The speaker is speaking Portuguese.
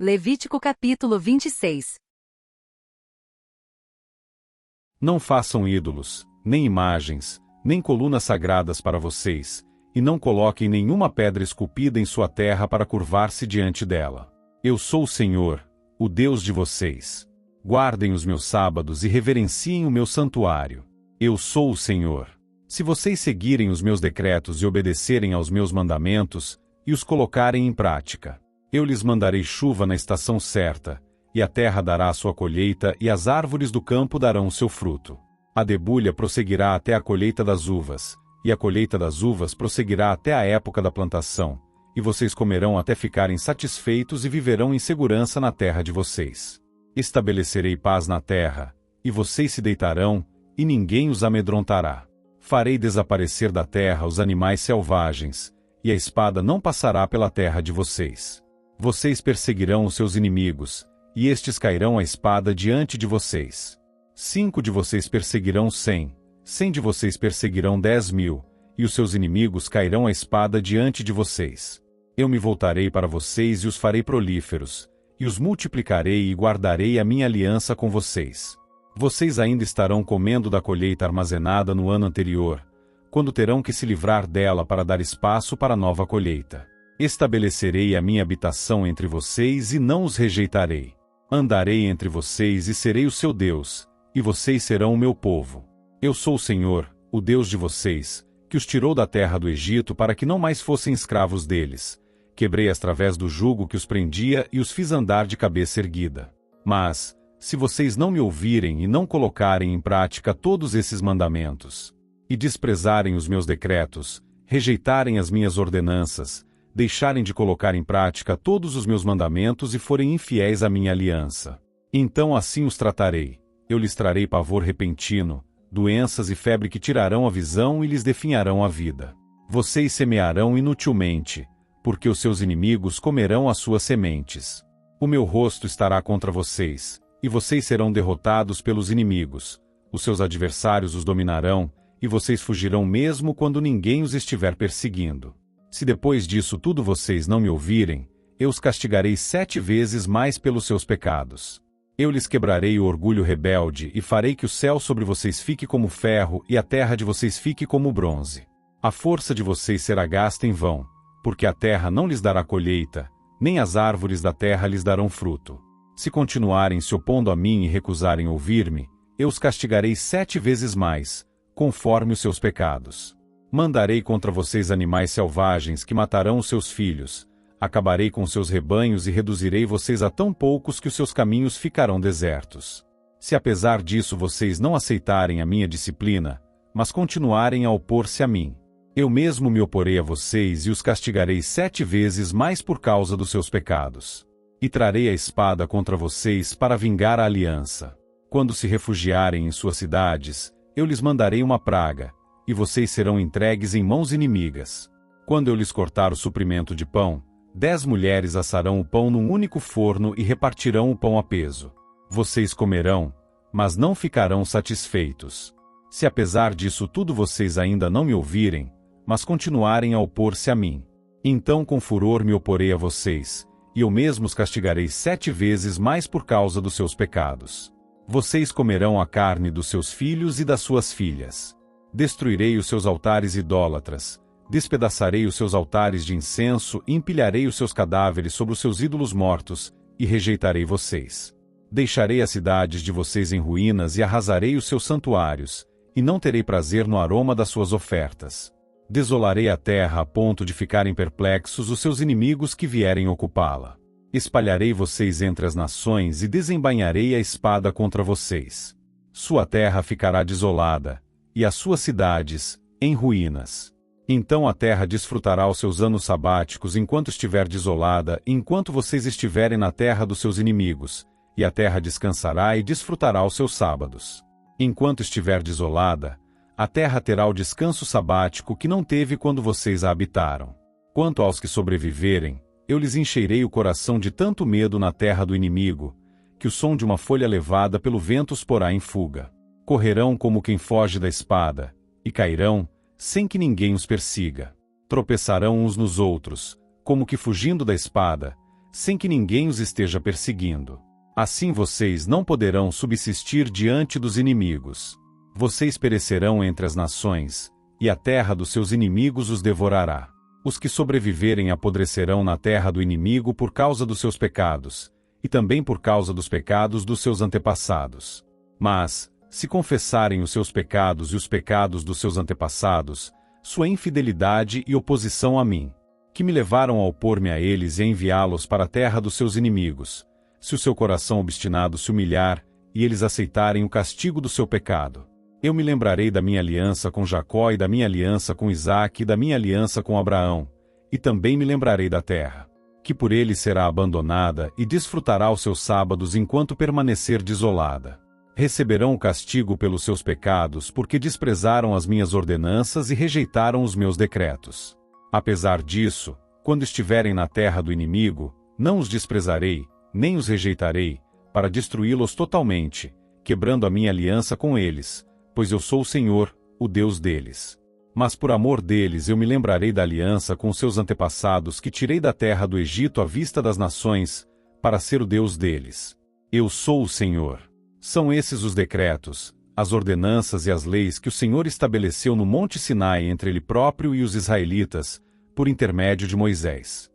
Levítico capítulo 26. Não façam ídolos, nem imagens, nem colunas sagradas para vocês, e não coloquem nenhuma pedra esculpida em sua terra para curvar-se diante dela. Eu sou o Senhor, o Deus de vocês. Guardem os meus sábados e reverenciem o meu santuário. Eu sou o Senhor. Se vocês seguirem os meus decretos e obedecerem aos meus mandamentos, e os colocarem em prática, eu lhes mandarei chuva na estação certa, e a terra dará sua colheita e as árvores do campo darão seu fruto. A debulha prosseguirá até a colheita das uvas, e a colheita das uvas prosseguirá até a época da plantação, e vocês comerão até ficarem satisfeitos e viverão em segurança na terra de vocês. Estabelecerei paz na terra, e vocês se deitarão, e ninguém os amedrontará. Farei desaparecer da terra os animais selvagens, e a espada não passará pela terra de vocês. Vocês perseguirão os seus inimigos, e estes cairão à espada diante de vocês. 5 de vocês perseguirão 100, 100 de vocês perseguirão 10.000, e os seus inimigos cairão à espada diante de vocês. Eu me voltarei para vocês e os farei prolíferos, e os multiplicarei e guardarei a minha aliança com vocês. Vocês ainda estarão comendo da colheita armazenada no ano anterior, quando terão que se livrar dela para dar espaço para nova colheita. Estabelecerei a minha habitação entre vocês e não os rejeitarei. Andarei entre vocês e serei o seu Deus, e vocês serão o meu povo. Eu sou o Senhor, o Deus de vocês, que os tirou da terra do Egito para que não mais fossem escravos deles. Quebrei as través do jugo que os prendia e os fiz andar de cabeça erguida. Mas, se vocês não me ouvirem e não colocarem em prática todos esses mandamentos, e desprezarem os meus decretos, rejeitarem as minhas ordenanças, deixarem de colocar em prática todos os meus mandamentos e forem infiéis à minha aliança, então assim os tratarei. Eu lhes trarei pavor repentino, doenças e febre que tirarão a visão e lhes definharão a vida. Vocês semearão inutilmente, porque os seus inimigos comerão as suas sementes. O meu rosto estará contra vocês, e vocês serão derrotados pelos inimigos. Os seus adversários os dominarão, e vocês fugirão mesmo quando ninguém os estiver perseguindo. Se depois disso tudo vocês não me ouvirem, eu os castigarei 7 vezes mais pelos seus pecados. Eu lhes quebrarei o orgulho rebelde e farei que o céu sobre vocês fique como ferro e a terra de vocês fique como bronze. A força de vocês será gasta em vão, porque a terra não lhes dará colheita, nem as árvores da terra lhes darão fruto. Se continuarem se opondo a mim e recusarem ouvir-me, eu os castigarei 7 vezes mais, conforme os seus pecados. Mandarei contra vocês animais selvagens que matarão os seus filhos, acabarei com seus rebanhos e reduzirei vocês a tão poucos que os seus caminhos ficarão desertos. Se apesar disso vocês não aceitarem a minha disciplina, mas continuarem a opor-se a mim, eu mesmo me oporei a vocês e os castigarei 7 vezes mais por causa dos seus pecados. E trarei a espada contra vocês para vingar a aliança. Quando se refugiarem em suas cidades, eu lhes mandarei uma praga, e vocês serão entregues em mãos inimigas. Quando eu lhes cortar o suprimento de pão, 10 mulheres assarão o pão num único forno e repartirão o pão a peso. Vocês comerão, mas não ficarão satisfeitos. Se apesar disso tudo vocês ainda não me ouvirem, mas continuarem a opor-se a mim, então com furor me oporei a vocês, e eu mesmo os castigarei 7 vezes mais por causa dos seus pecados. Vocês comerão a carne dos seus filhos e das suas filhas. Destruirei os seus altares idólatras, despedaçarei os seus altares de incenso e empilharei os seus cadáveres sobre os seus ídolos mortos, e rejeitarei vocês. Deixarei as cidades de vocês em ruínas e arrasarei os seus santuários, e não terei prazer no aroma das suas ofertas. Desolarei a terra a ponto de ficarem perplexos os seus inimigos que vierem ocupá-la. Espalharei vocês entre as nações e desembainharei a espada contra vocês. Sua terra ficará desolada, e as suas cidades, em ruínas. Então a terra desfrutará os seus anos sabáticos enquanto estiver desolada, enquanto vocês estiverem na terra dos seus inimigos, e a terra descansará e desfrutará os seus sábados. Enquanto estiver desolada, a terra terá o descanso sabático que não teve quando vocês a habitaram. Quanto aos que sobreviverem, eu lhes encherei o coração de tanto medo na terra do inimigo, que o som de uma folha levada pelo vento os porá em fuga. Correrão como quem foge da espada, e cairão, sem que ninguém os persiga. Tropeçarão uns nos outros, como que fugindo da espada, sem que ninguém os esteja perseguindo. Assim vocês não poderão subsistir diante dos inimigos. Vocês perecerão entre as nações, e a terra dos seus inimigos os devorará. Os que sobreviverem apodrecerão na terra do inimigo por causa dos seus pecados, e também por causa dos pecados dos seus antepassados. Mas, se confessarem os seus pecados e os pecados dos seus antepassados, sua infidelidade e oposição a mim, que me levaram a opor-me a eles e a enviá-los para a terra dos seus inimigos, se o seu coração obstinado se humilhar e eles aceitarem o castigo do seu pecado, eu me lembrarei da minha aliança com Jacó e da minha aliança com Isaque e da minha aliança com Abraão, e também me lembrarei da terra, que por ele será abandonada e desfrutará os seus sábados enquanto permanecer desolada. Receberão o castigo pelos seus pecados porque desprezaram as minhas ordenanças e rejeitaram os meus decretos. Apesar disso, quando estiverem na terra do inimigo, não os desprezarei, nem os rejeitarei, para destruí-los totalmente, quebrando a minha aliança com eles, pois eu sou o Senhor, o Deus deles. Mas por amor deles eu me lembrarei da aliança com seus antepassados que tirei da terra do Egito à vista das nações, para ser o Deus deles. Eu sou o Senhor. São esses os decretos, as ordenanças e as leis que o Senhor estabeleceu no Monte Sinai entre ele próprio e os israelitas, por intermédio de Moisés.